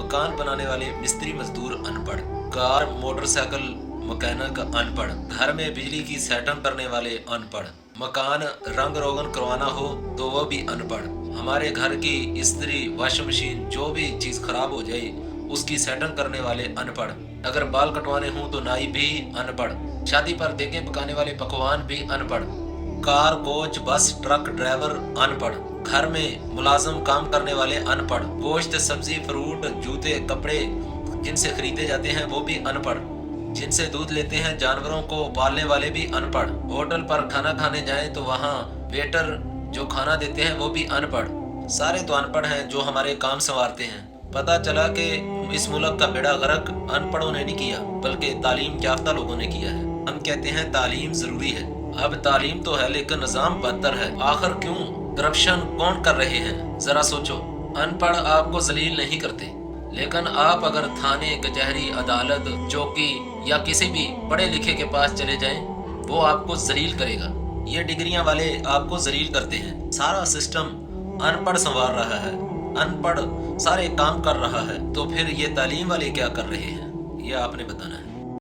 मकान बनाने वाले मिस्त्री मजदूर अनपढ़, कार मोटरसाइकिल मैकेनिक अनपढ़, घर में बिजली की सेटिंग करने वाले अनपढ़, मकान रंग रोगन करवाना हो तो वो भी अनपढ़, हमारे घर की इस्त्री वॉशिंग मशीन जो भी चीज़ खराब हो जाए उसकी सेटिंग करने वाले अनपढ़, अगर बाल कटवाने हों तो नाई भी अनपढ़, शादी पर देगे पकाने वाले पकवान भी अनपढ़, car coach bus truck driver अनपढ़, घर में मुलाजम काम करने वाले अनपढ़, गोश्त सब्जी फ्रूट जूते कपड़े जिनसे खरीदे जाते हैं वो भी अनपढ़, जिनसे दूध लेते हैं जानवरों को पालने वाले भी अनपढ़, होटल पर खाना खाने जाएं तो वहाँ वेटर जो खाना देते हैं वो भी अनपढ़। सारे तो अनपढ़ हैं जो हमारे काम संवारते हैं। पता चला कि इस मुल्क का बेड़ा गर्क अनपढ़ों ने नहीं किया बल्कि तालीम याफ्ता लोगों ने किया है। हम कहते हैं तालीम जरूरी है, अब तालीम तो है लेकिन निज़ाम बदतर है। आखिर क्यों? करप्शन कौन कर रहे हैं? जरा सोचो। अनपढ़ आपको जलील नहीं करते, लेकिन आप अगर थाने कचहरी अदालत चौकी या किसी भी पढ़े लिखे के पास चले जाएं वो आपको जलील करेगा। ये डिग्रियां वाले आपको जलील करते हैं। सारा सिस्टम अनपढ़ संवार रहा है, अनपढ़ सारे काम कर रहा है, तो फिर ये तालीम वाले क्या कर रहे हैं ये आपने बताना है।